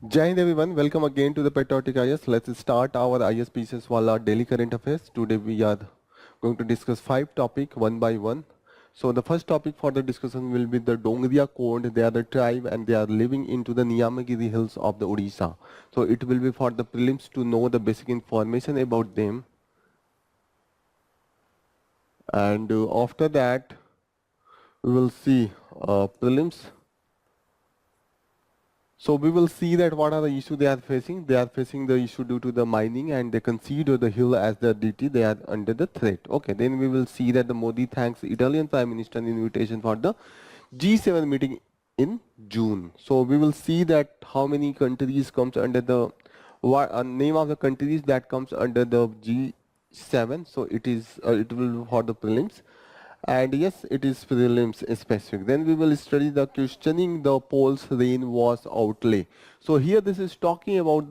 Jai Hind everyone, welcome again to the Patriotic IAS. Let's start our IAS PCSwala daily current affairs. Today we are going to discuss 5 topics one by one. So the first topic for the discussion will be the Dongri code. They are the tribe and they are living into the Niyamagiri hills of the Odisha. So it will be for the prelims to know the basic information about them. And after that we will see prelims. So we will see that what are the issues they are facing. They are facing the issue due to the mining and they consider the hill as their duty. They are under the threat. Okay, then we will see that the Modi thanks Italian Prime Minister an invitation for the G7 meeting in June. So we will see that how many countries comes under the name of the countries that comes under the G7. So it will be for the prelims. And yes, it is prelims specific. Then we will study the questioning the polls rain was outlay. So here this is talking about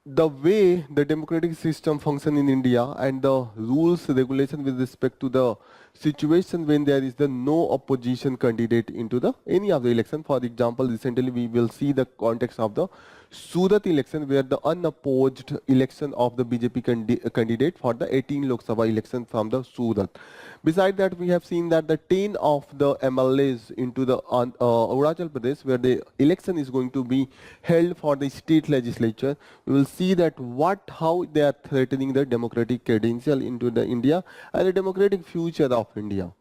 the way the democratic system function in India and the rules regulation with respect to the situation when there is the no opposition candidate into the any of the election. For example, recently we will see the context of the Surat election where the unopposed election of the BJP candidate for the 18 Lok Sabha election from the Surat. Besides that, we have seen that the 10 of the MLAs into the Arunachal Pradesh where the election is going to be held for the state legislature. We will see that how they are threatening the democratic credential into the India and the democratic future of India.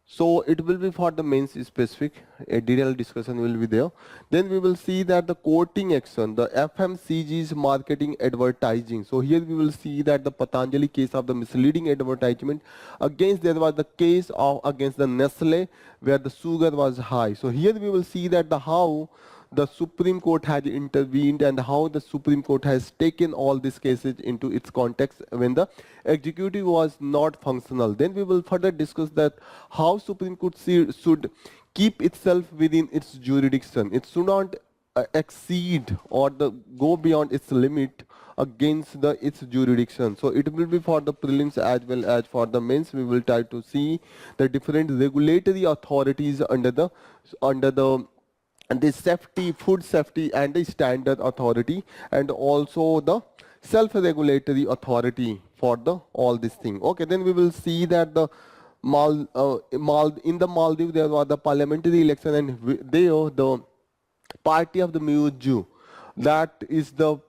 So it will be for the mains specific, a detailed discussion will be there. Then we will see that the courting action, the FMCG's marketing advertising. So here we will see that the Patanjali case of the misleading advertisement there was the case of against the Nestle where the sugar was high. So here we will see that how the Supreme Court has intervened and how the Supreme Court has taken all these cases into its context when the executive was not functional. Then we will further discuss that how Supreme Court should keep itself within its jurisdiction. It should not exceed or go beyond its limit against its jurisdiction. So it will be for the prelims as well as for the mains. We will try to see the different regulatory authorities under the and the safety, food safety and the standard authority and also the self-regulatory authority for all this thing. Okay, then we will see that the in the Maldives there was the parliamentary election and there the party of the Muju, that is the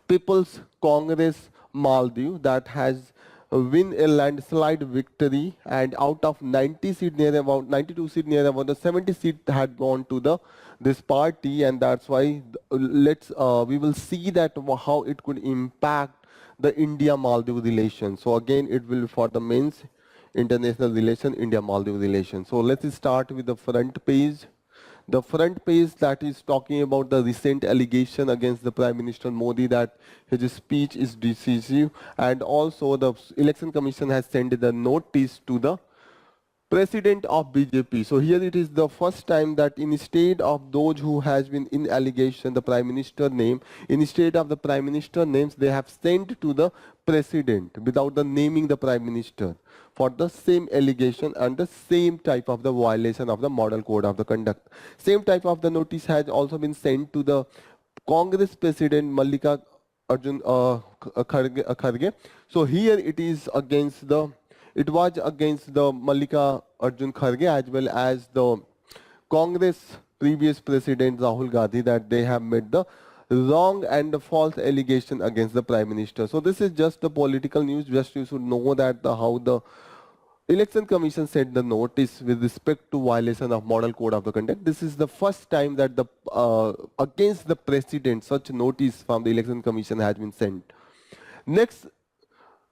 People's Congress Maldives, that has win a landslide victory, and out of 90 seats, near about 92 seats, near about the 70 seats had gone to this party, and that's why we will see that how it could impact the India-Maldives relation. So again, it will be for the mains international relation, India-Maldives relation. So let's start with the front page. The front page that is talking about the recent allegation against the Prime Minister Modi that his speech is decisive, and also the Election Commission has sent the notice to the President of BJP. So here it is the first time that instead of those who has been in allegation the Prime Minister name, instead of the Prime Minister names, they have sent to the President without the naming the Prime Minister for the same allegation and the same type of the violation of the model code of the conduct. Same type of the notice has also been sent to the Congress President Mallika Arjun Kharge. So here it was against the Mallika Arjun Kharge as well as the Congress previous President Rahul Gandhi that they have made the wrong and the false allegation against the Prime Minister. So this is just the political news. Just you should know that how the Election Commission sent the notice with respect to violation of Model Code of the Conduct. This is the first time that against the President such notice from the Election Commission has been sent. Next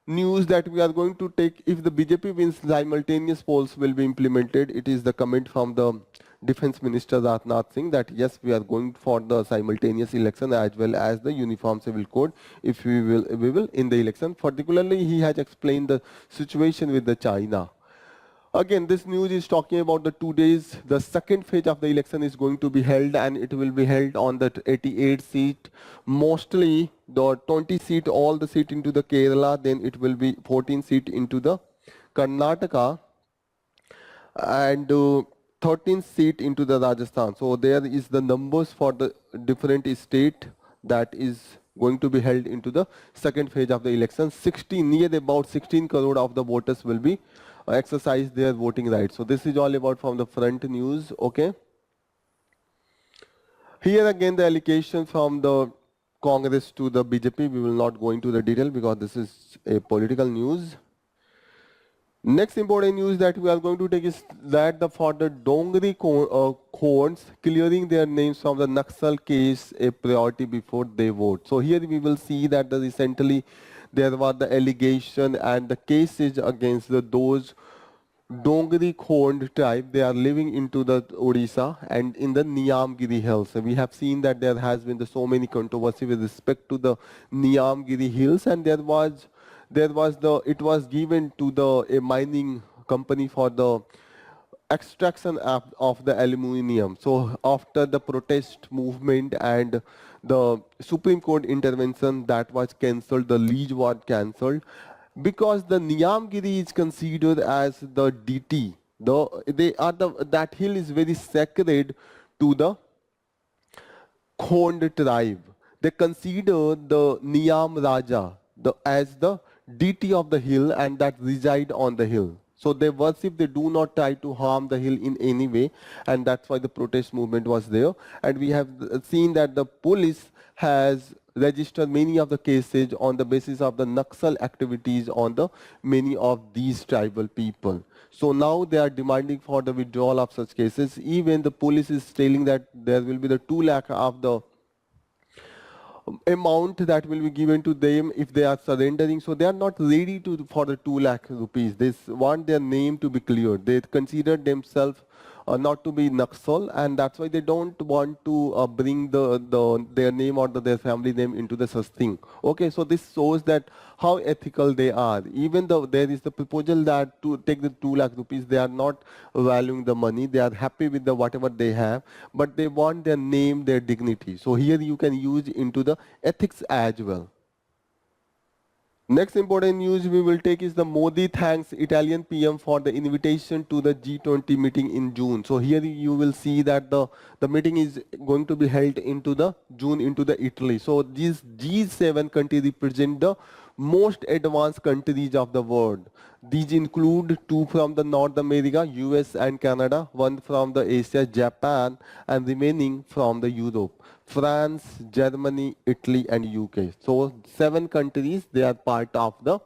news that we are going to take, if the BJP wins, simultaneous polls will be implemented. It is the comment from the Defense Minister Rajnath Singh that yes, we are going for the simultaneous election as well as the uniform civil code if we will in the election. Particularly he has explained the situation with the China. Again, this news is talking about the 2 days. The second phase of the election is going to be held, and it will be held on the 88 seat. Mostly the 20 seat, all the seat into the Kerala, then it will be 14 seat into the Karnataka. And 13th seat into the Rajasthan. So there is the numbers for the different state that is going to be held into the second phase of the election. 16, near about 16 crore of the voters will be exercise their voting rights. So this is all about from the front news. Okay. Here again the allocation from the Congress to the BJP. We will not go into the detail because this is a political news. Next important news that we are going to take is that for the Dongri courts clearing their names from the Naxal case a priority before they vote. So here we will see that recently there was the allegation and the cases against those Dongri Khond tribe. They are living into the Odisha and in the Niyamgiri Hills. We have seen that there has been so many controversy with respect to the Niyamgiri Hills, and it was given to a mining company for the extraction of the aluminium. So after the protest movement and the Supreme Court intervention, that was cancelled, the lease was cancelled because the Niyamgiri is considered as the deity. That hill is very sacred to the Khond tribe. They consider the Niyam Raja as the deity of the hill and that reside on the hill. So they worship, they do not try to harm the hill in any way, and that's why the protest movement was there. And we have seen that the police has registered many of the cases on the basis of the Naxal activities on the many of these tribal people. So now they are demanding for the withdrawal of such cases. Even the police is telling that there will be the 2 lakh of the amount that will be given to them if they are surrendering. So they are not ready for the 2 lakh rupees. They want their name to be cleared. They consider themselves not to be Naxal, and that's why they don't want to bring their name or their family name into the such thing. Okay, so this shows that how ethical they are. Even though there is the proposal that to take the 2 lakh rupees, they are not valuing the money. They are happy with the whatever they have, but they want their name, their dignity. So here you can use into the ethics as well. Next important news we will take is the Modi thanks Italian PM for the invitation to the G20 meeting in June. So here you will see that the meeting is going to be held into the June into the Italy. So these G7 countries represent the most advanced countries of the world. These include 2 from the North America, US and Canada, 1 from the Asia, Japan, and remaining from the Europe. France, Germany, Italy, and UK. So 7 countries, they are part of the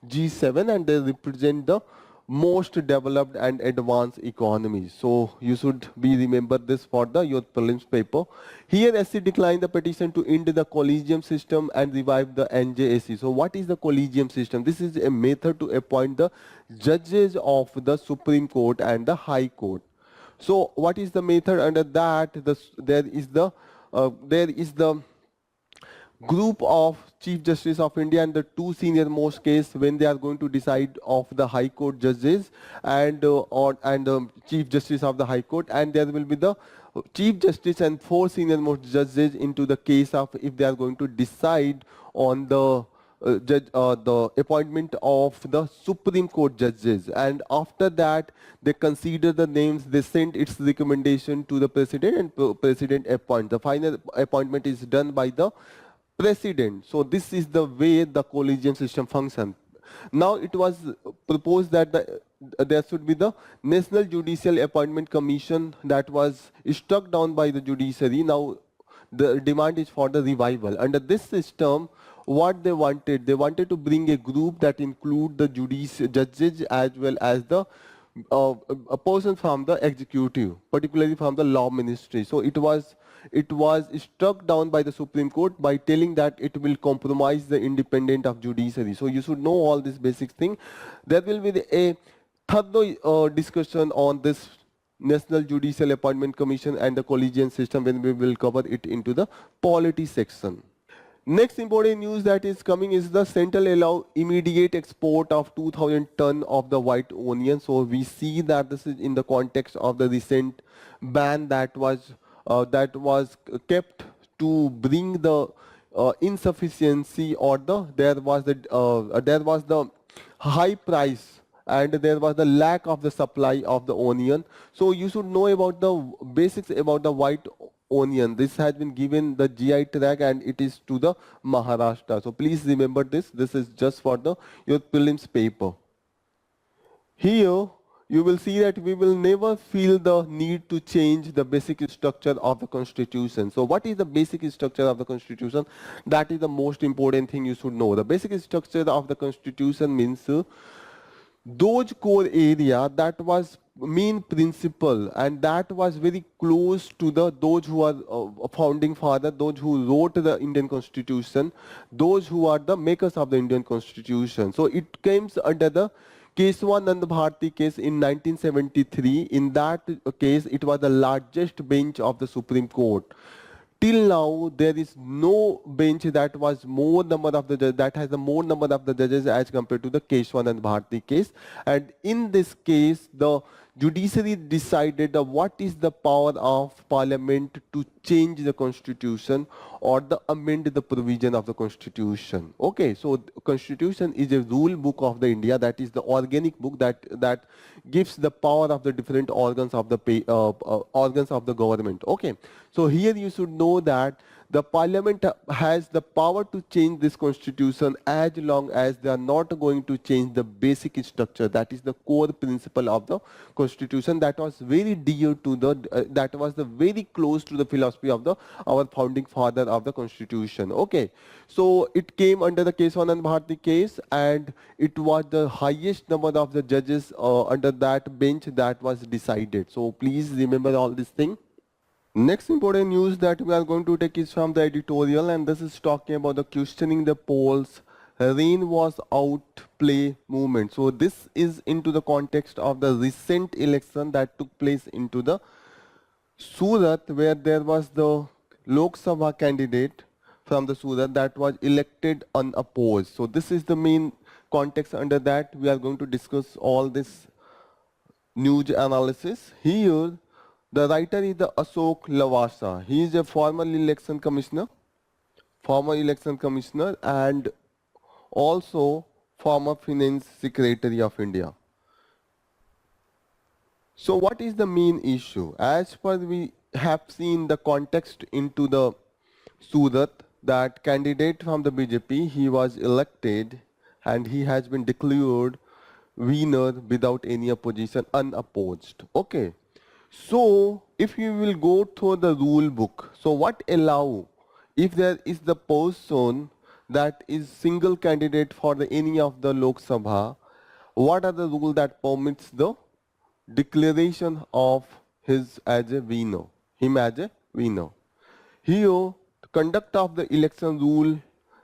G7 and they represent the most developed and advanced economies. So you should remember this for your prelims paper. Here SC declined the petition to end the collegium system and revive the NJSC. So what is the collegium system? This is a method to appoint the judges of the Supreme Court and the High Court. So what is the method? Under that there is the group of Chief Justice of India and the 2 senior most case when they are going to decide of the High Court judges and Chief Justice of the High Court, and there will be the Chief Justice and 4 senior most judges into the case of if they are going to decide on the the appointment of the Supreme Court judges, and after that they consider the names, they send its recommendation to the President and President appoints. The final appointment is done by the President. So this is the way the collegium system functions. Now it was proposed that there should be the National Judicial Appointment Commission that was struck down by the judiciary. Now the demand is for the revival. Under this system, what they wanted to bring a group that include the judges as well as the a person from the executive, particularly from the law ministry. So it was struck down by the Supreme Court by telling that it will compromise the independence of judiciary. So you should know all these basic things. There will be a thorough discussion on this National Judicial Appointment Commission and the collegium system when we will cover it into the polity section. Next important news that is coming is the central allow immediate export of 2,000 ton of the white onion. So we see that this is in the context of the recent ban that was kept to bring the insufficiency or there was the high price and there was the lack of the supply of the onion. So you should know about the basics about the white onion. This has been given the GI tag and it is to the Maharashtra. So please remember this. This is just for the your prelims paper. Here you will see that we will never feel the need to change the basic structure of the constitution. So what is the basic structure of the constitution? That is the most important thing you should know. The basic structure of the constitution means those core area that was main principle and that was very close to the those who are founding father, those who wrote the Indian constitution, those who are the makers of the Indian constitution. So it comes under the Keswanand Bharti case in 1973. In that case, it was the largest bench of the Supreme Court. Till now, there is no bench that was more number of the that has the more number of the judges as compared to the Keswanand Bharti case. And in this case, the judiciary decided what is the power of parliament to change the constitution or the amend the provision of the constitution. Okay, so constitution is a rule book of the India, that is the organic book that gives the power of the different organs of the organs of the government. Okay, so here you should know that the parliament has the power to change this constitution as long as they are not going to change the basic structure, that is the core principle of the constitution that was very dear to the that was the very close to the philosophy of the our founding father of the constitution. Okay, so it came under the Keswanand Bharti case and it was the highest number of the judges under that bench that was decided. So please remember all this thing. Next important news that we are going to take is from the editorial, and this is talking about the questioning the polls, rain was out play movement. So this is into the context of the recent election that took place into the Surat, where there was the Lok Sabha candidate from the Surat that was elected unopposed. So this is the main context under that we are going to discuss all this news analysis. Here the writer is the Ashok Lavasa. He is a former election commissioner and also former finance secretary of India. So what is the main issue? As per we have seen the context into the Surat, that candidate from the BJP, he was elected and he has been declared winner without any opposition, unopposed. Okay. So if you will go through the rule book, so what allow if there is the person that is single candidate for the any of the Lok Sabha, what are the rule that permits the declaration of his as a winner, him as a winner? Here, the conduct of the election rule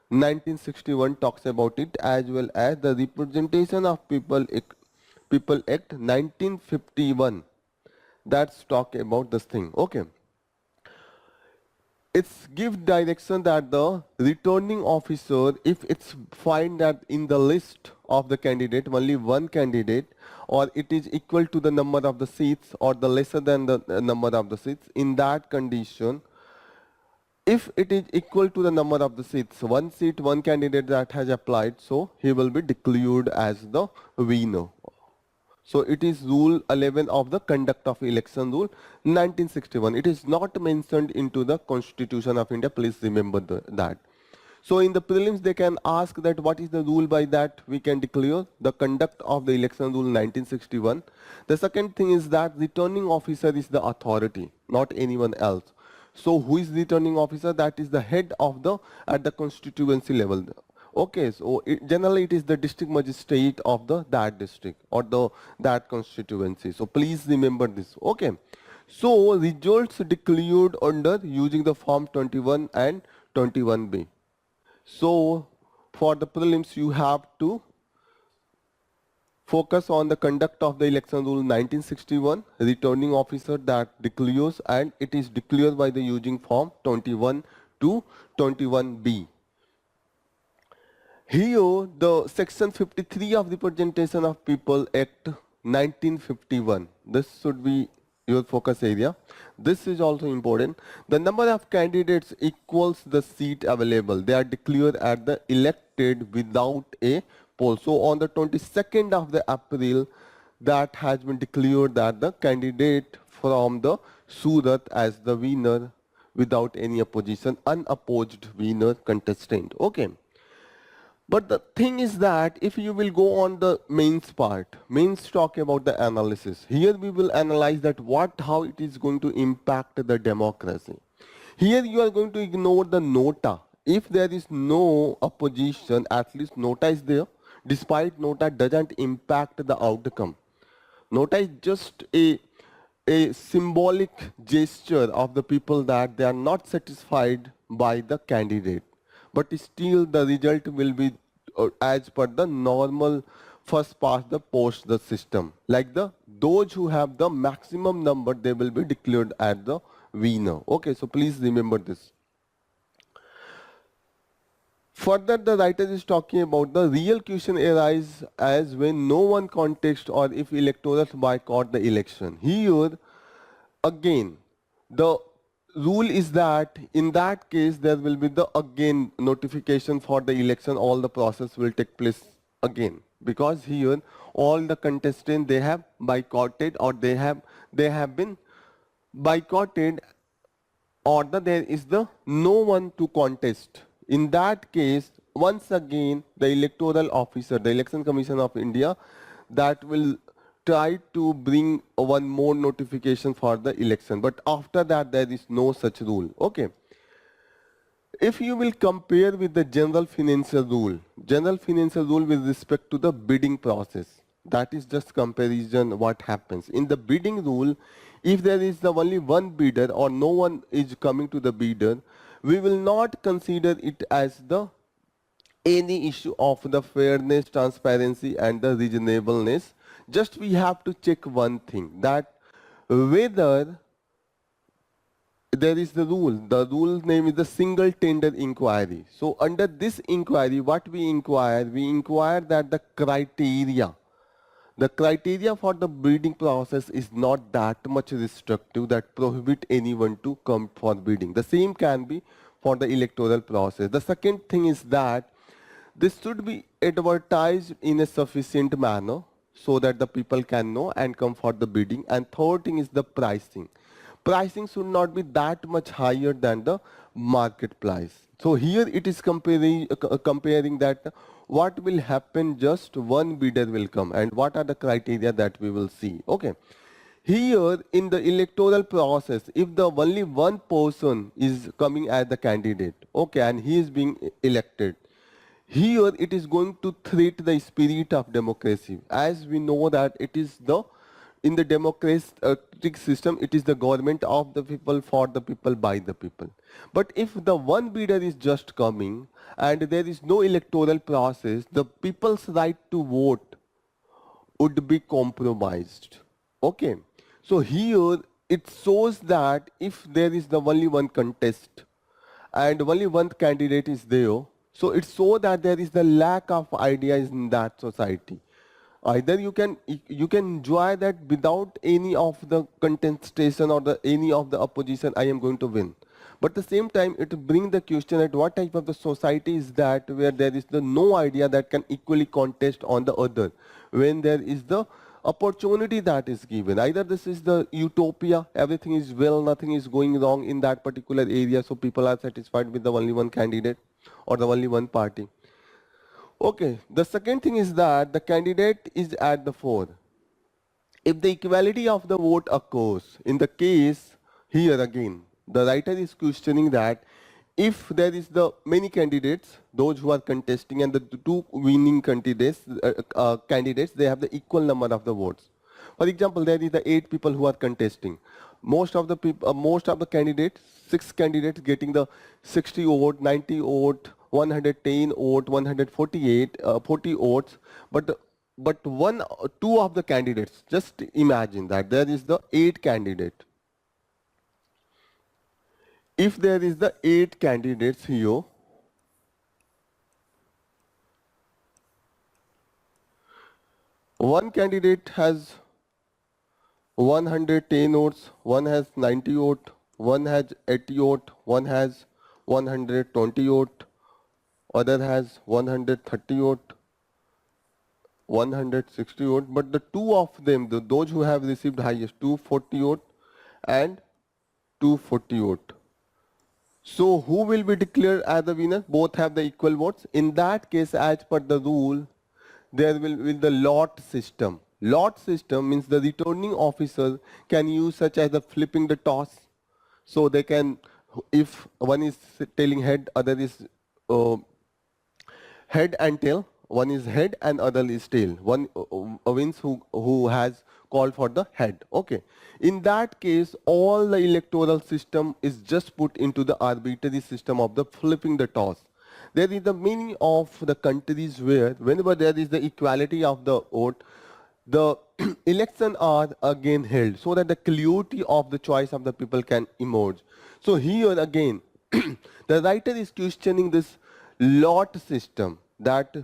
1961 talks about it, as well as the Representation of People Act 1951. That's talk about this thing. Okay. It's give direction that the returning officer, if it's find that in the list of the candidate, only one candidate, or it is equal to the number of the seats or the lesser than the number of the seats, in that condition, if it is equal to the number of the seats, one seat, one candidate that has applied, so he will be declared as the winner. So it is rule 11 of the conduct of election rule 1961. It is not mentioned into the Constitution of India. Please remember that. So in the prelims they can ask that what is the rule by that we can declare the conduct of the election rule 1961. The second thing is that returning officer is the authority, not anyone else. So who is returning officer? That is the head of the at the constituency level. Okay, so generally it is the district magistrate of the that district or the that constituency. So please remember this. Okay, so results declared under using the form 21 and 21B. So for the prelims you have to focus on the conduct of the election rule 1961, returning officer that declares, and it is declared by the using form 21 to 21B. Here, the section 53 of Representation of People Act 1951. This should be your focus area. This is also important. The number of candidates equals the seat available. They are declared at the elected without a poll. So on the 22nd of the April, that has been declared that the candidate from the Surat as the winner without any opposition, unopposed winner contestant. Okay. But the thing is that if you will go on the mains part, mains talk about the analysis. Here we will analyze that how it is going to impact the democracy. Here you are going to ignore the nota. If there is no opposition, at least nota is there. Despite nota doesn't impact the outcome. Nota is just a symbolic gesture of the people that they are not satisfied by the candidate. But still the result will be as per the normal first past the post the system. Like those who have the maximum number, they will be declared as the winner. Okay, so please remember this. Further, the writer is talking about the real question arises as when no one contest or if electors boycott the election. Here, again, the rule is that in that case there will be the again notification for the election. All the process will take place again because here all the contestants they have boycotted or they have been boycotted or there is the no one to contest. In that case, once again, the electoral officer, the Election Commission of India, that will try to bring one more notification for the election. But after that, there is no such rule. Okay. If you will compare with the general financial rule with respect to the bidding process, that is just comparison what happens. In the bidding rule, if there is the only one bidder or no one is coming to the bidder, we will not consider it as the any issue of the fairness, transparency and the reasonableness. Just we have to check one thing, that whether there is the rule name is the single tender inquiry. So under this inquiry, what we inquire that the criteria for the bidding process is not that much restrictive that prohibit anyone to come for bidding. The same can be for the electoral process. The second thing is that this should be advertised in a sufficient manner so that the people can know and come for the bidding. And third thing is the pricing. Pricing should not be that much higher than the market price. So here it is comparing that what will happen, just one bidder will come and what are the criteria that we will see. Okay. Here in the electoral process, if the only one person is coming as the candidate, okay, and he is being elected, here it is going to threat the spirit of democracy. As we know that it is in the democratic system, it is the government of the people, for the people, by the people. But if the one bidder is just coming and there is no electoral process, the people's right to vote would be compromised. Okay. So here it shows that if there is the only one contest and only one candidate is there, so it shows that there is the lack of ideas in that society. Either you can enjoy that without any of the contestation or any of the opposition, I am going to win. But at the same time, it brings the question at what type of the society is that where there is no idea that can equally contest on the other, when there is the opportunity that is given. Either this is the utopia, everything is well, nothing is going wrong in that particular area, so people are satisfied with the only one candidate or the only one party. Okay, the second thing is that the candidate is at the fore. If the equality of the vote occurs, in the case here again, the writer is questioning that if there is the many candidates, those who are contesting and the two winning candidates, they have the equal number of the votes. For example, there is the 8 people who are contesting. Most of the candidates, 6 candidates getting the 60 vote, 90 vote, 110 vote, 148, 40 votes, but two of the candidates, just imagine that there is the 8 candidate. If there is the 8 candidates here, one candidate has 110 votes, one has 90 votes, one has 80 votes, one has 120 votes, other has 130 votes, 160 vote, but the two of them, those who have received highest, 240 vote and 240 vote. So who will be declared as the winner? Both have the equal votes. In that case, as per the rule, there will be the lot system. Lot system means the returning officer can use such as the flipping the toss. So they can, if one is telling head, other is head and tail. One is head and other is tail. One wins who has called for the head. Okay. In that case, all the electoral system is just put into the arbitrary system of the flipping the toss. There is the meaning of the countries where whenever there is the equality of the vote, the election are again held so that the clarity of the choice of the people can emerge. So here again, the writer is questioning this lot system, that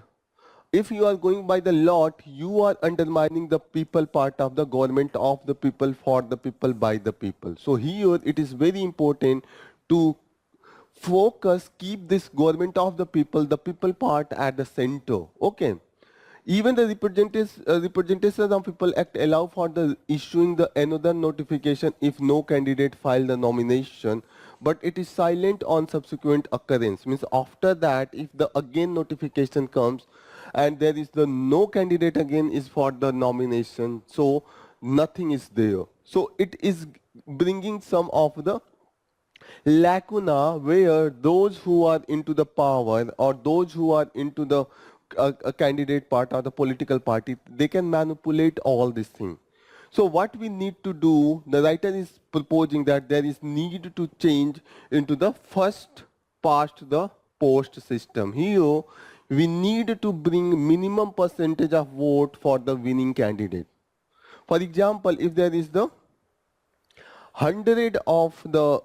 if you are going by the lot, you are undermining the people part of the government of the people, for the people, by the people. So here it is very important to focus, keep this government of the people part at the center. Okay. Even the representations of people act allow for the issuing the another notification if no candidate filed the nomination, but it is silent on subsequent occurrence. Means after that, if the again notification comes and there is the no candidate again is for the nomination, so nothing is there. So it is bringing some of the lacuna where those who are into the power or those who are into the a candidate part or the political party, they can manipulate all these things. So what we need to do, the writer is proposing that there is need to change into the first past the post system. Here we need to bring minimum percentage of vote for the winning candidate. For example, if there is the 100 of the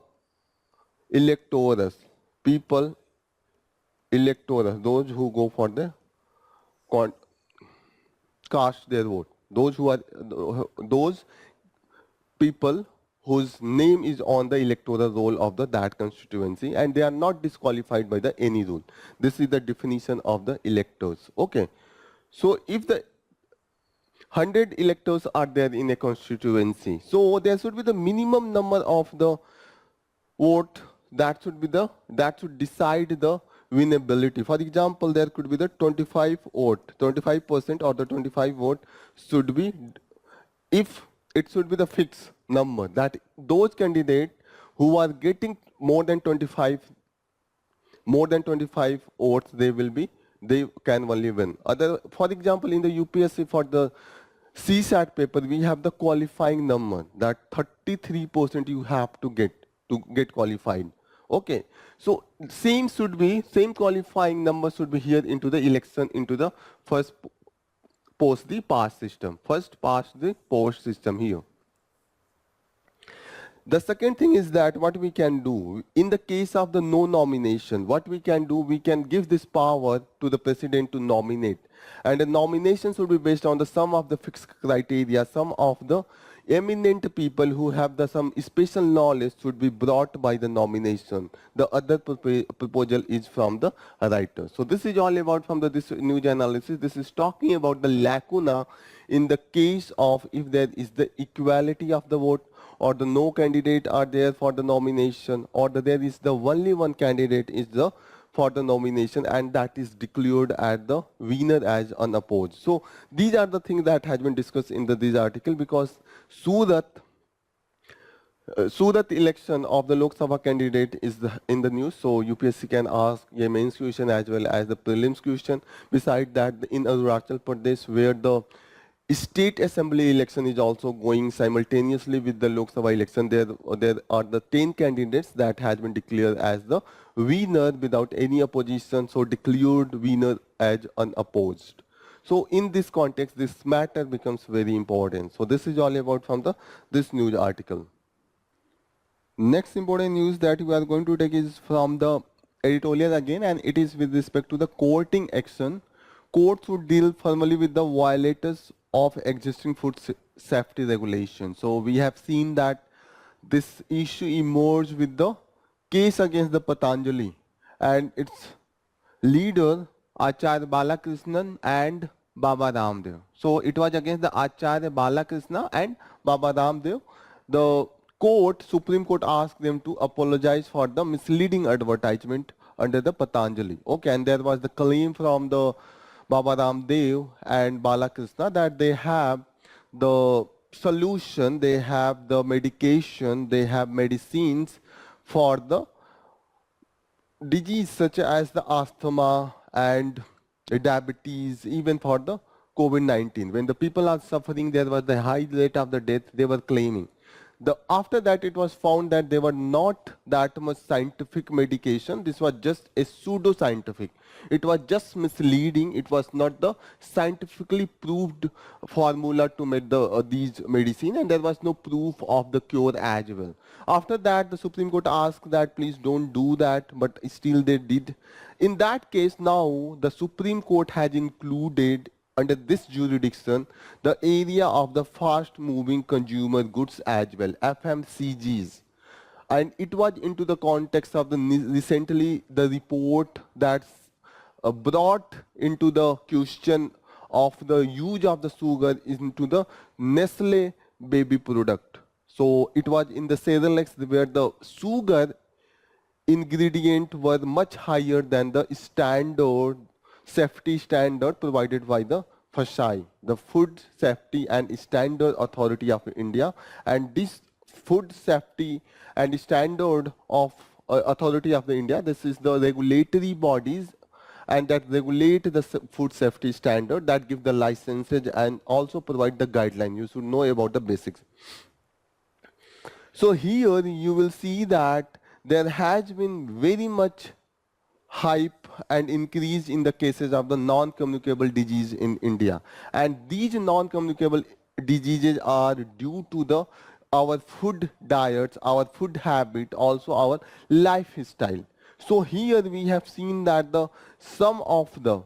electors, people, electors, those who go for the cast their vote, those who are those people whose name is on the electoral roll of the that constituency and they are not disqualified by the any rule. This is the definition of the electors. Okay. So if the 100 electors are there in a constituency, so there should be the minimum number of the vote that should decide the winnability. For example, there could be the 25 vote, 25% or the 25 vote should be, if it should be the fixed number, that those candidates who are getting more than 25 votes, they can only win. For example, in the UPSC for the CSAT paper, we have the qualifying number that 33% you have to get qualified. Okay, so same qualifying number should be here into the election, into the first post the past system, first past the post system here. The second thing is that what we can do in the case of the no nomination, what we can do, we can give this power to the president to nominate, and the nomination should be based on the sum of the fixed criteria. Some of the eminent people who have some special knowledge should be brought by the nomination. The other proposal is from the writer. So this is all about from this news analysis. This is talking about the lacuna in the case of if there is the equality of the vote, or the no candidate are there for the nomination, or there is the only one candidate is for the nomination and that is declared as the winner as unopposed. So these are the things that has been discussed in this article, because Surat election of the Lok Sabha candidate is in the news. So UPSC can ask a mains question as well as the prelims question. Besides that, in Arunachal Pradesh, where the state assembly election is also going simultaneously with the Lok Sabha election, there are the 10 candidates that has been declared as the winner without any opposition, so declared winner as unopposed. So in this context, this matter becomes very important. So this is all about from this news article. Next important news that we are going to take is from the editorial again, and it is with respect to the courting action. Courts would deal formally with the violators of existing food safety regulations. So we have seen that this issue emerged with the case against the Patanjali and its leader Acharya Balakrishnan and Baba Ramdev. So it was against the Acharya Balakrishna and Baba Ramdev. The court, Supreme Court asked them to apologize for the misleading advertisement under the Patanjali. Okay, and there was the claim from the Baba Ramdev and Balakrishna that they have the solution, they have the medication, they have medicines for the disease such as the asthma and diabetes, even for the COVID-19. When the people are suffering, there was the high rate of the death, they were claiming. After that, it was found that they were not that much scientific medication. This was just a pseudo-scientific. It was just misleading. It was not the scientifically proved formula to make these medicine, and there was no proof of the cure as well. After that, the Supreme Court asked that please don't do that, but still they did. In that case, now the Supreme Court has included under this jurisdiction the area of the fast moving consumer goods as well, FMCGs. And it was into the context of the recently the report that's brought into the question of the use of the sugar into the Nestle baby product. So it was in the Cerelac where the sugar ingredient were much higher than the standard safety standard provided by the FSSAI, the Food Safety and Standard Authority of India. And this Food Safety and Standard of Authority of the India, this is the regulatory bodies and that regulate the food safety standard, that give the licenses and also provide the guideline. You should know about the basics. So here you will see that there has been very much hype and increase in the cases of the non-communicable disease in India. And these non-communicable diseases are due to our food diets, our food habit, also our lifestyle. So here we have seen that some of the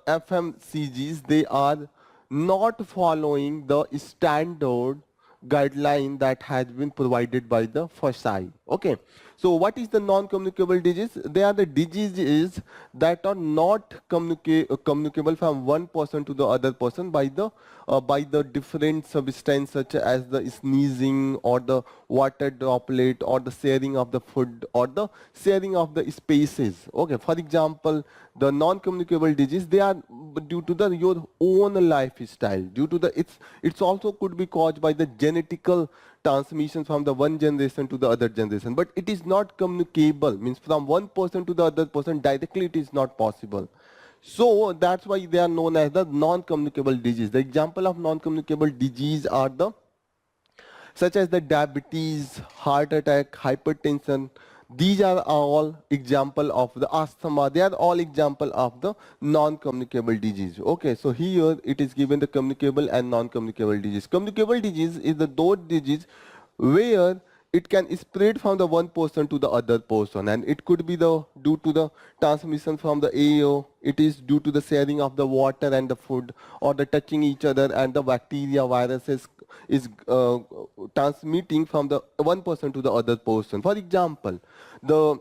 FMCGs, they are not following the standard guideline that has been provided by the FSSAI. Okay. So what is the non-communicable disease? They are the diseases that are not communicable from one person to the other person by the different substance such as the sneezing or the water droplet or the sharing of the food or the sharing of the spaces. Okay, for example, the non-communicable disease, they are due to your own lifestyle. Due to it's also could be caused by the genetical transmission from the one generation to the other generation, but it is not communicable, means from one person to the other person directly it is not possible. So that's why they are known as the non-communicable disease. The example of non-communicable disease are such as the diabetes, heart attack, hypertension. These are all example of the asthma. They are all example of the non-communicable disease. Okay, so here it is given the communicable and non-communicable disease. Communicable disease is those disease where it can spread from the one person to the other person, and it could be due to the transmission from the air. It is due to the sharing of the water and the food, or the touching each other, and the bacteria, viruses is transmitting from the one person to the other person. For example, the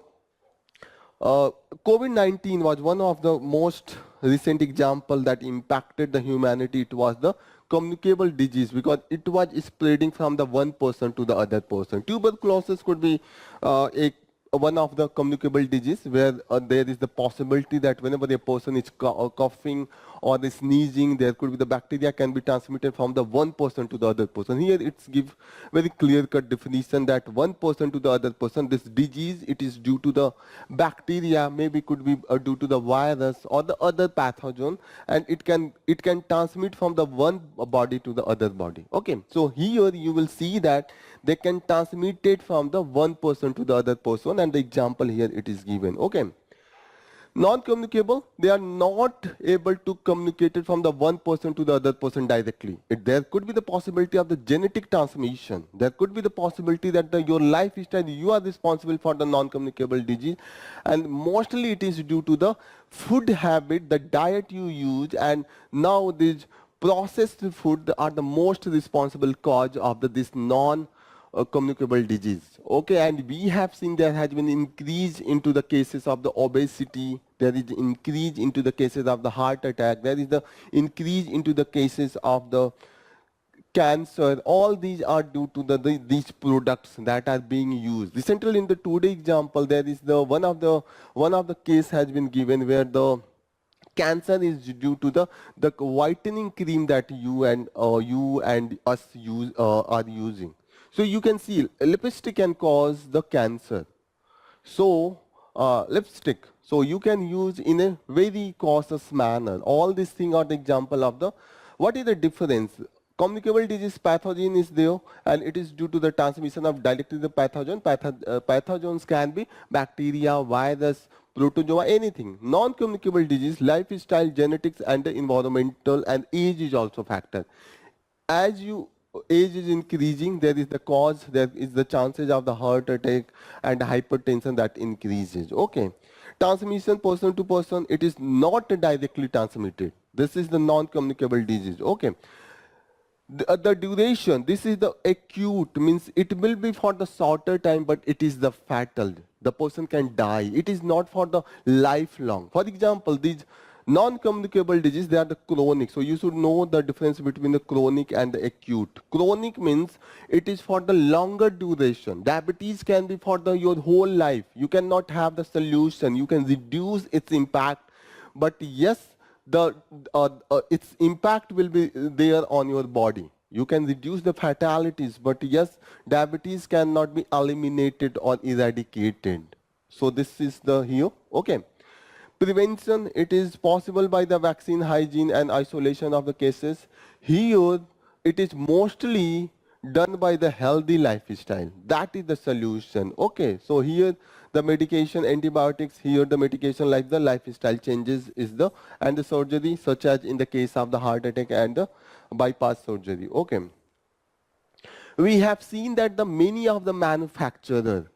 COVID-19 was one of the most recent example that impacted the humanity. It was the communicable disease because it was spreading from the one person to the other person. Tuberculosis could be one of the communicable disease where there is the possibility that whenever a person is coughing or is sneezing, there could be the bacteria can be transmitted from the one person to the other person. Here it's give very clear-cut definition that one person to the other person, this disease, it is due to the bacteria, maybe could be due to the virus or the other pathogen, and it can transmit from the one body to the other body. Okay, so here you will see that they can transmit it from the one person to the other person, and the example here it is given. Okay. Non-communicable, they are not able to communicate it from the one person to the other person directly. There could be the possibility of the genetic transmission. There could be the possibility that your lifestyle, you are responsible for the non-communicable disease, and mostly it is due to the food habit, the diet you use, and now these processed food are the most responsible cause of this communicable disease. Okay, and we have seen there has been increase into the cases of the obesity, there is increase into the cases of the heart attack, there is the increase into the cases of the cancer. All these are due to these products that are being used. Recently in the today example, there is the one of the case has been given where the cancer is due to the whitening cream that you and us are using. So you can see lipstick can cause the cancer. So lipstick, so you can use in a very cautious manner. All these things are the example of the, what is the difference? Communicable disease pathogen is there, and it is due to the transmission of directly the pathogen. Pathogens can be bacteria, virus, protozoa, anything. Non-communicable disease, lifestyle, genetics, and the environmental and age is also factor. As you age is increasing, there is the cause, there is the chances of the heart attack and hypertension that increases. Okay, transmission person to person, it is not directly transmitted. This is the non-communicable disease. Okay, the duration, this is the acute, means it will be for the shorter time, but it is the fatal. The person can die. It is not for the lifelong. For example, these non-communicable disease, they are the chronic. So you should know the difference between the chronic and the acute. Chronic means it is for the longer duration. Diabetes can be for your whole life. You cannot have the solution. You can reduce its impact, but yes, its impact will be there on your body. You can reduce the fatalities, but yes, diabetes cannot be eliminated or eradicated. So this is the here. Okay. Prevention, it is possible by the vaccine, hygiene, and isolation of the cases. Here, it is mostly done by the healthy lifestyle. That is the solution. Okay, so here the medication, antibiotics, here the medication like the lifestyle changes is the, and the surgery such as in the case of the heart attack and the bypass surgery. Okay. We have seen that the many of the manufacturers,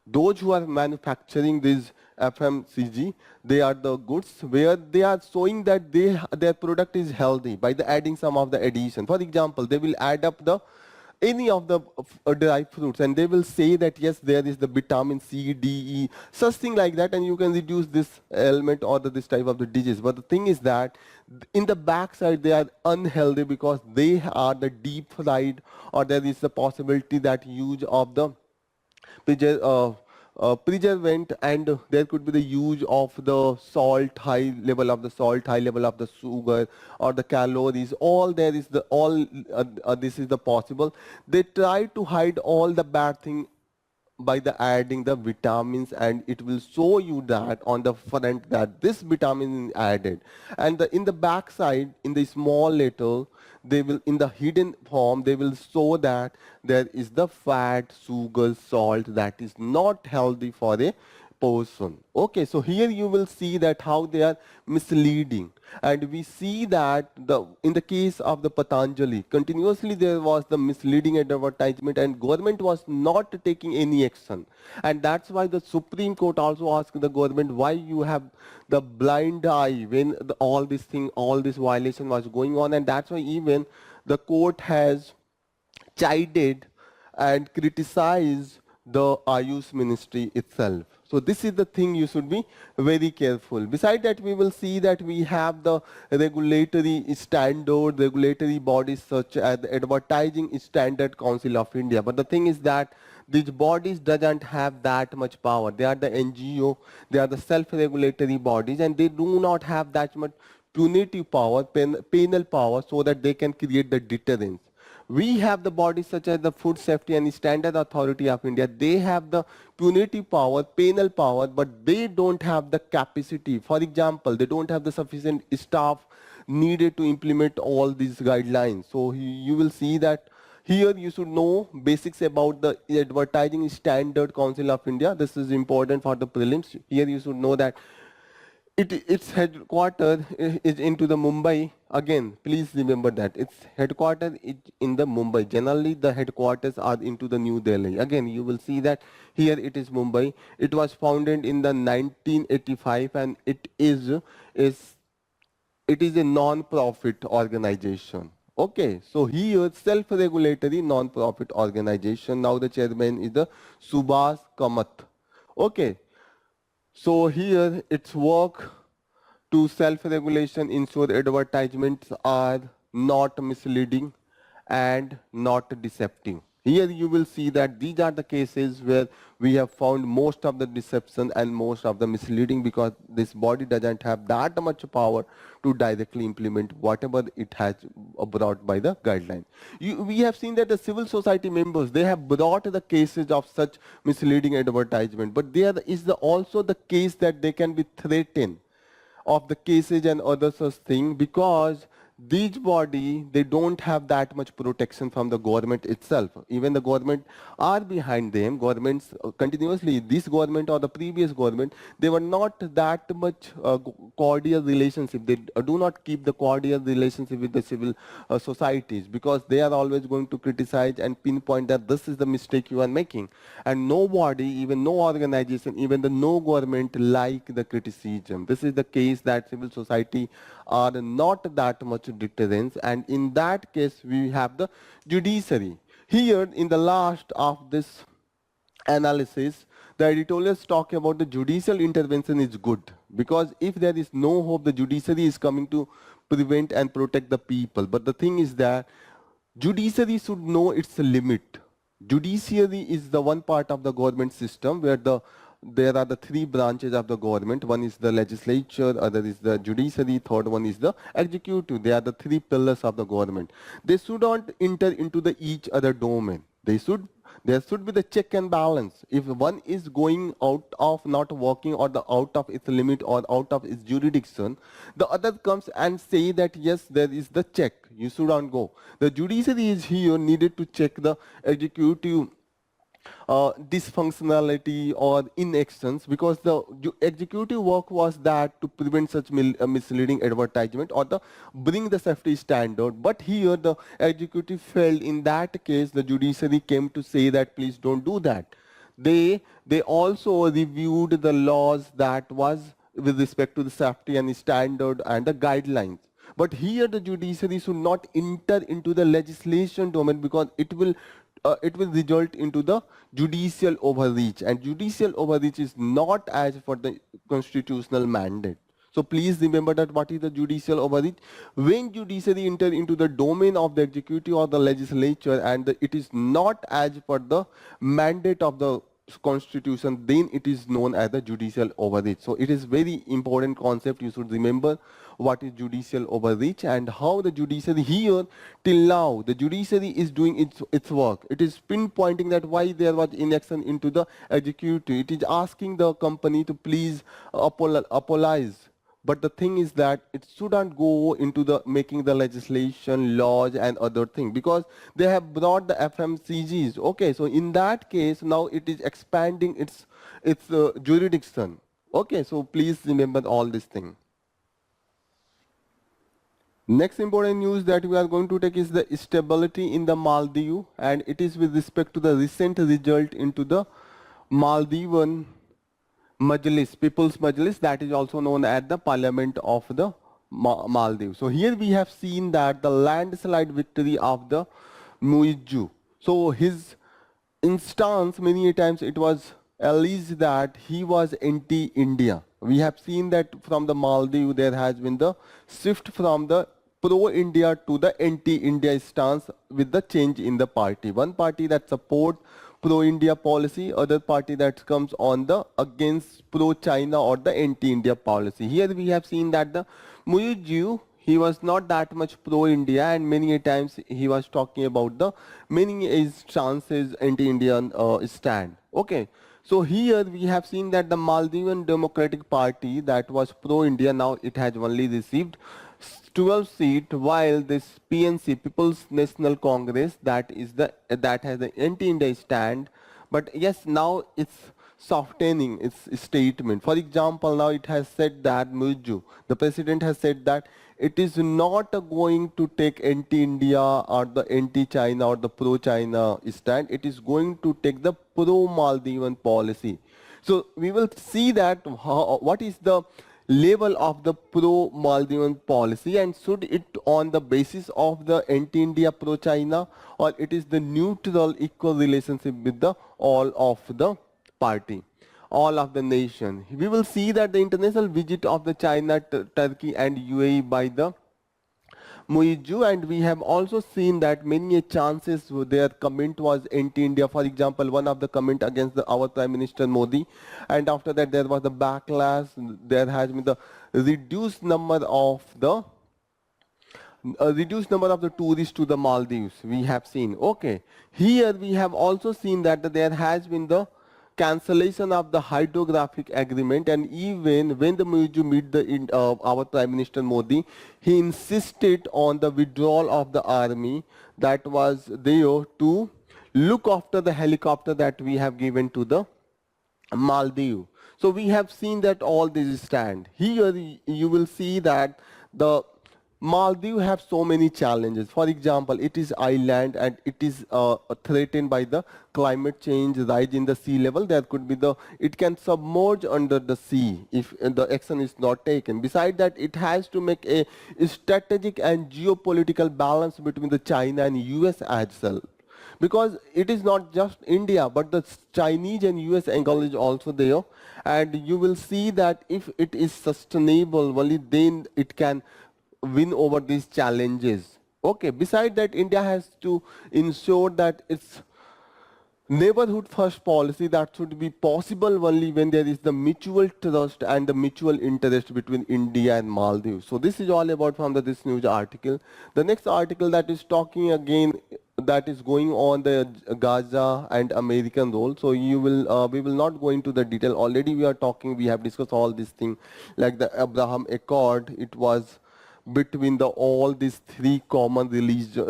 those who are manufacturing these FMCG, they are the goods where they are showing that their product is healthy by the adding some of the addition. For example, they will add up the any of the dry fruits and they will say that yes, there is the vitamin C, D, E, such thing like that, and you can reduce this ailment or this type of the disease. But the thing is that in the backside they are unhealthy because they are the deep fried, or there is the possibility that use of the preservant, and there could be the use of the salt, high level of the salt, high level of the sugar, or the calories. All there is the all this is the possible. They try to hide all the bad thing by the adding the vitamins, and it will show you that on the front that this vitamin is added, and in the back side in the small letter they will, in the hidden form, they will show that there is the fat, sugar, salt that is not healthy for a person. Okay, so here you will see that how they are misleading, and we see that in the case of the Patanjali, continuously there was the misleading advertisement and government was not taking any action, and that's why the Supreme Court also asked the government why you have the blind eye when all this thing, all this violation was going on, and that's why even the court has chided and criticized the Ayush ministry itself. So this is the thing you should be very careful. Besides that, we will see that we have the regulatory standard, regulatory bodies such as the Advertising Standard Council of India. But the thing is that these bodies doesn't have that much power. They are the NGO, they are the self-regulatory bodies, and they do not have that much punitive power, penal power, so that they can create the deterrence. We have the bodies such as the Food Safety and Standard Authority of India. They have the punitive power, penal power, but they don't have the capacity. For example, they don't have the sufficient staff needed to implement all these guidelines. So you will see that here you should know basics about the Advertising Standard Council of India. This is important for the prelims. Here you should know that its headquarters is into the Mumbai. Again, please remember that its headquarters is in the Mumbai. Generally, the headquarters are into the New Delhi. Again, you will see that here it is Mumbai. It was founded in the 1985, and it is a non-profit organization. Okay, so here self-regulatory non-profit organization. Now the chairman is the Subhas Kamath. Okay, so here its work to self-regulation ensure advertisements are not misleading and not deceptive. Here you will see that these are the cases where we have found most of the deception and most of the misleading, because this body doesn't have that much power to directly implement whatever it has brought by the guideline. We have seen that the civil society members, they have brought the cases of such misleading advertisement, but there is also the case that they can be threatened of the cases and other such thing, because these body, they don't have that much protection from the government itself. Even the government are behind them. Governments continuously, this government or the previous government, they were not that much cordial relationship. They do not keep the cordial relationship with the civil societies, because they are always going to criticize and pinpoint that this is the mistake you are making. And nobody, even no organization, even the no government like the criticism. This is the case that civil society are not that much deterrence, and in that case we have the judiciary. Here in the last of this analysis, the editorials talk about the judicial intervention is good, because if there is no hope, the judiciary is coming to prevent and protect the people. But the thing is that judiciary should know its limit. Judiciary is the one part of the government system where there are the three branches of the government. One is the legislature, other is the judiciary, third one is the executive. They are the three pillars of the government. They should not enter into the each other domain. There should be the check and balance. If one is going out of not working or the out of its limit or out of its jurisdiction, the other comes and say that yes, there is the check, you should not go. The judiciary is here needed to check the executive dysfunctionality or inactions, because the executive work was that to prevent such misleading advertisement or the bring the safety standard. But here the executive failed. In that case, the judiciary came to say that please don't do that. They also reviewed the laws that was with respect to the safety and standard and the guidelines. But here the judiciary should not enter into the legislation domain, because it will result into the judicial overreach, and judicial overreach is not as for the constitutional mandate. So please remember that what is the judicial overreach? When judiciary enter into the domain of the executive or the legislature, and it is not as per the mandate of the constitution, then it is known as the judicial overreach. So it is very important concept. You should remember what is judicial overreach and how the judiciary here till now the judiciary is doing its work. It is pinpointing that why there was inaction into the executive. It is asking the company to please apologize. But the thing is that it shouldn't go into the making the legislation, laws and other things, because they have brought the FMCGs. Okay, so in that case, now it is expanding its jurisdiction. Okay, so please remember all these things. Next important news that we are going to take is the stability in the Maldives, and it is with respect to the recent result into the Maldivian Majlis, People's Majlis, that is also known as the Parliament of the Maldives. So here we have seen that the landslide victory of the Muiju. So his instance, many times it was alleged that he was anti-India. We have seen that from the Maldives there has been the shift from the pro-India to the anti-India stance with the change in the party. One party that support pro-India policy, other party that comes on the against pro-China or the anti-India policy. Here we have seen that the Muiju, he was not that much pro-India, and many times he was talking about the many stances anti-Indian stand. Okay. So here we have seen that the Maldivian Democratic Party that was pro-India, now it has only received 12 seats, while this PNC, People's National Congress, that has the anti-India stand. But yes, now it's softening its statement. For example, now it has said that Muju, the president has said that it is not going to take anti-India or the anti-China or the pro-China stand. It is going to take the pro-Maldivian policy. So we will see that what is the label of the pro-Maldivian policy, and should it on the basis of the anti-India pro-China, or it is the neutral equal relationship with the all of the party, all of the nation. We will see that the international visit of the China, Turkey and UAE by the Muiju, and we have also seen that many a chances their comment was anti-India. For example, one of the comment against our Prime Minister Modi, and after that there was the backlash. There has been the reduced number of the tourists to the Maldives. We have seen. Okay, here we have also seen that there has been the cancellation of the hydrographic agreement, and even when the Muiju meet our Prime Minister Modi, he insisted on the withdrawal of the army that was there to look after the helicopter that we have given to the Maldives. So we have seen that all this stand. Here you will see that the Maldives have so many challenges. For example, it is island and it is threatened by the climate change, rise in the sea level. There could be it can submerge under the sea if the action is not taken. Besides that, it has to make a strategic and geopolitical balance between the China and US as well. Because it is not just India, but the Chinese and US angle is also there. And you will see that if it is sustainable, only then it can win over these challenges. Okay, besides that, India has to ensure that its neighborhood first policy that should be possible only when there is the mutual trust and the mutual interest between India and Maldives. So this is all about from this news article. The next article that is talking again that is going on the Gaza and American role. So you will we will not go into the detail. Already we have discussed all these things like the Abraham Accord. It was between all these three common religion,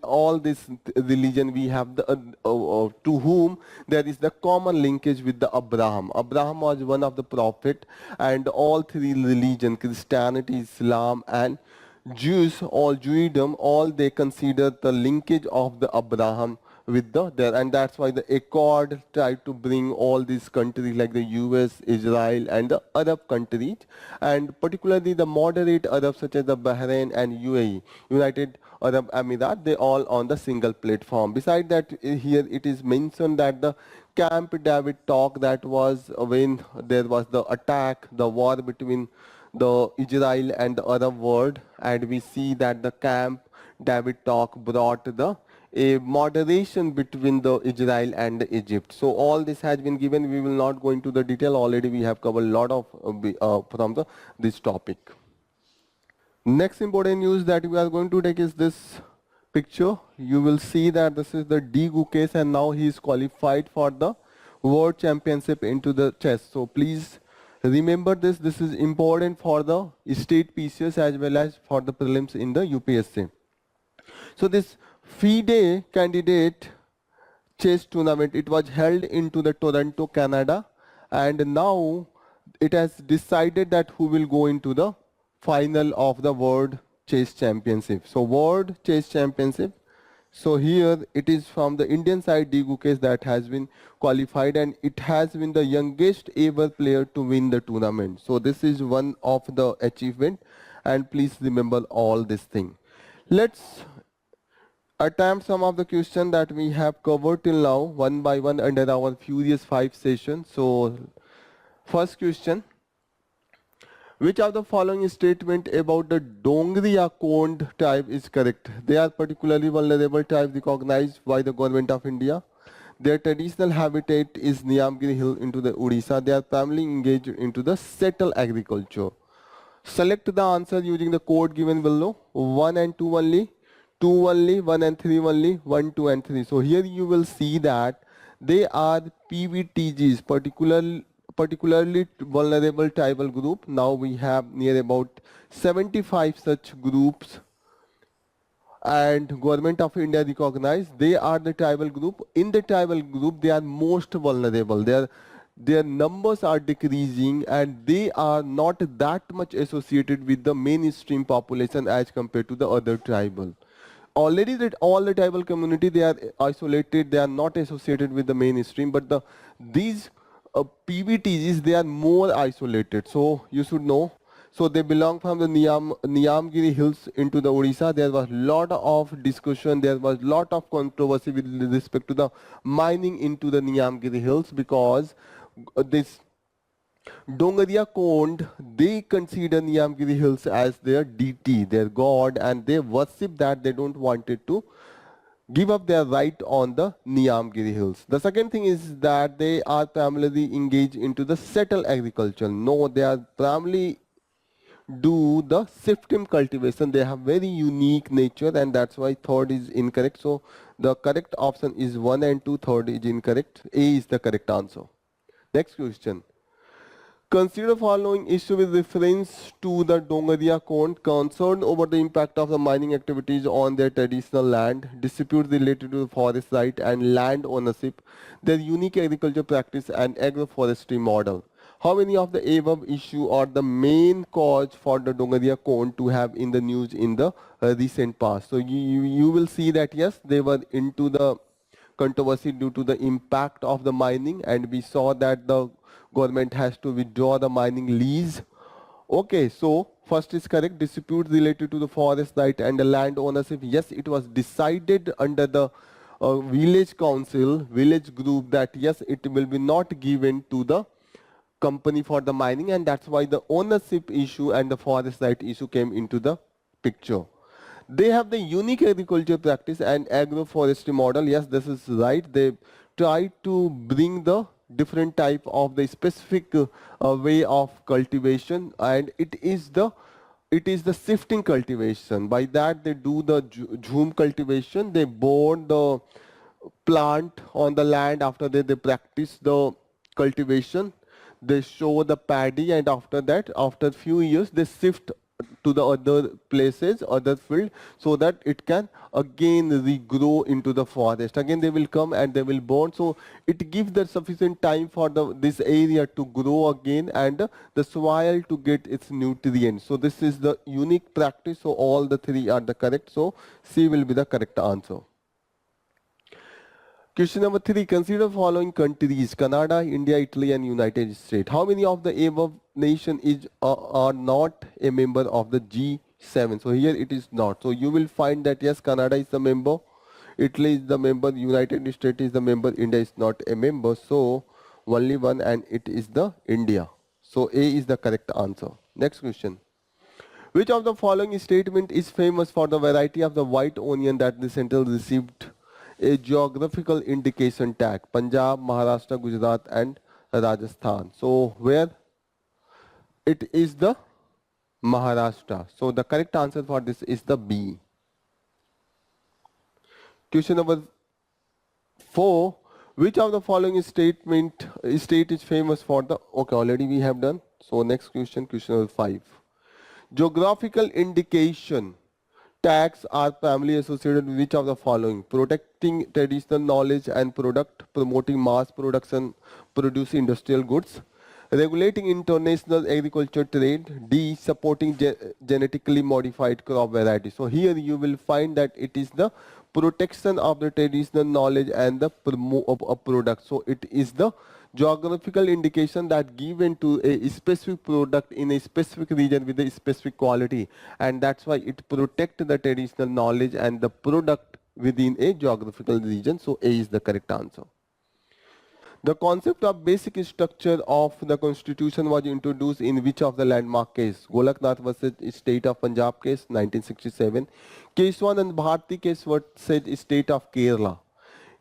all this religion we have to whom there is the common linkage with the Abraham. Abraham was one of the prophet, and all three religion, Christianity, Islam and Jews, all Judaism, all they consider the linkage of the Abraham with there, and that's why the Accord tried to bring all these countries like the US, Israel and the Arab countries, and particularly the moderate Arabs such as the Bahrain and UAE, United Arab Emirates, they all on the single platform. Besides that, here it is mentioned that the Camp David talk, that was when there was the attack, the war between the Israel and the Arab world, and we see that the Camp David talk brought a moderation between the Israel and the Egypt. So all this has been given. We will not go into the detail. Already we have covered a lot of from this topic. Next important news that we are going to take is this picture. You will see that this is the D case, and now he is qualified for the World Championship into the chess. So please remember this. This is important for the state PCS as well as for the prelims in the UPSC. So this FIDE candidate chess tournament, it was held into the Toronto, Canada, and now it has decided that who will go into the final of the World Chess Championship. So World Chess Championship. So here it is from the Indian side, D Gukesh, that has been qualified, and it has been the youngest ever player to win the tournament. So this is one of the achievement, and please remember all this thing. Let's attempt some of the questions that we have covered till now, one by one under our previous 5 sessions. So first question, which of the following statement about the Dongri Akond tribe is correct? They are particularly vulnerable tribe recognized by the government of India. Their traditional habitat is Niyamgiri Hill into the Odisha. They are primarily engaged into the settle agriculture. Select the answer using the code given below. 1 and 2 only, 2 only, 1 and 3 only, 1, 2 and 3. So here you will see that they are PVTGs, particularly vulnerable tribal group. Now we have near about 75 such groups, and government of India recognized they are the tribal group. In the tribal group, they are most vulnerable. Their numbers are decreasing, and they are not that much associated with the mainstream population as compared to the other tribal. Already that all the tribal community, they are isolated, they are not associated with the mainstream, but these PVTGs, they are more isolated. So you should know. So they belong from the Niamgiri hills into the Odisha. There was lot of discussion. There was lot of controversy with respect to the mining into the Niamgiri hills, because this Dongriya Kond, they consider Niamgiri hills as their deity, their god, and they worship that. They don't want it to give up their right on the Niamgiri hills. The second thing is that they are primarily engaged into the settle agriculture. No, they are primarily do the system cultivation. They have very unique nature, and that's why third is incorrect. So the correct option is 1 and 2, third is incorrect. A is the correct answer. Next question. Consider following issue with reference to the Dongriya Kond, concerned over the impact of the mining activities on their traditional land, disputes related to the forest right and land ownership, their unique agriculture practice and agroforestry model. How many of the above issue are the main cause for the Dongriya Kond to have in the news in the recent past? So you will see that yes, they were into the controversy due to the impact of the mining, and we saw that the government has to withdraw the mining lease. Okay, so first is correct. Dispute related to the forest right and the land ownership. Yes, it was decided under the village council, village group, that yes, it will be not given to the company for the mining, and that's why the ownership issue and the forest right issue came into the picture. They have the unique agriculture practice and agroforestry model. Yes, this is right. They try to bring the different type of the specific way of cultivation, and it is the shifting cultivation. By that they do the jhum cultivation. They burn the plant on the land. After that they practice the cultivation. They show the paddy, and after that, after few years, they shift to the other places, other field, so that it can again regrow into the forest. Again they will come and they will burn. So it gives the sufficient time for this area to grow again, and the soil to get its nutrients. So this is the unique practice. So all the three are the correct. So C will be the correct answer. Question number 3. Consider following countries: Canada, India, Italy, and United States. How many of the above nation are not a member of the G7? So here it is not. So you will find that yes, Canada is the member, Italy is the member, United States is the member, India is not a member. So only one, and it is the India. So A is the correct answer. Next question. Which of the following statement is famous for the variety of the white onion that the central received a geographical indication tag? Punjab, Maharashtra, Gujarat, and Rajasthan. So where it is the Maharashtra. So the correct answer for this is the B. Question number 4. Which of the following state is famous for the, okay, already we have done. So next question, question number 5. Geographical indication tags are primarily associated with which of the following? Protecting traditional knowledge and product, promoting mass production, producing industrial goods, regulating international agriculture trade, D, supporting genetically modified crop varieties. So here you will find that it is the protection of the traditional knowledge and the product. So it is the geographical indication that given to a specific product in a specific region with a specific quality, and that's why it protects the traditional knowledge and the product within a geographical region. So A is the correct answer. The concept of basic structure of the constitution was introduced in which of the landmark case? Golaknath versus State of Punjab case, 1967. Keshwanand Bharti case versus State of Kerala.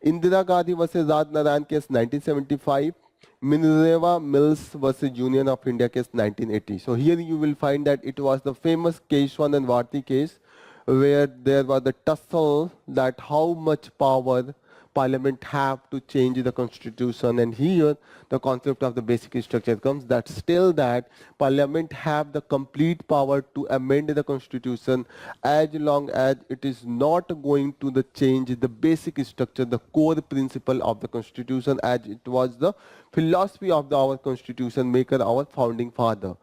Indira Gandhi versus Raj Narayan case, 1975. Minerva Mills versus Union of India case, 1980. So here you will find that it was the famous Keshwanand Bharti case, where there was the tussle that how much power Parliament have to change the constitution, and here the concept of the basic structure comes, that still that Parliament have the complete power to amend the constitution as long as it is not going to the change the basic structure, the core principle of the constitution, as it was the philosophy of our constitution maker, our founding father.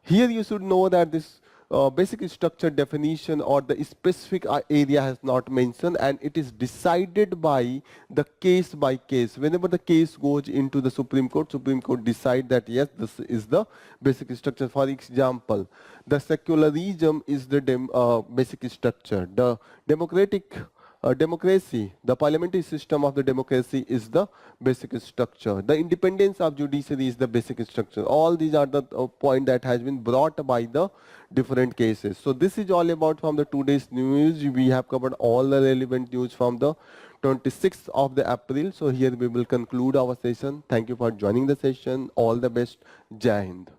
Here you should know that this basic structure definition or the specific area has not mentioned, and it is decided by the case by case. Whenever the case goes into the Supreme Court decide that yes, this is the basic structure. For example, the secularism is the basic structure. The democracy, the parliamentary system of the democracy is the basic structure. The independence of judiciary is the basic structure. All these are the point that has been brought by the different cases. So this is all about from the today's news. We have covered all the relevant news from the 26th of the April. So here we will conclude our session. Thank you for joining the session. All the best. Jai Hind.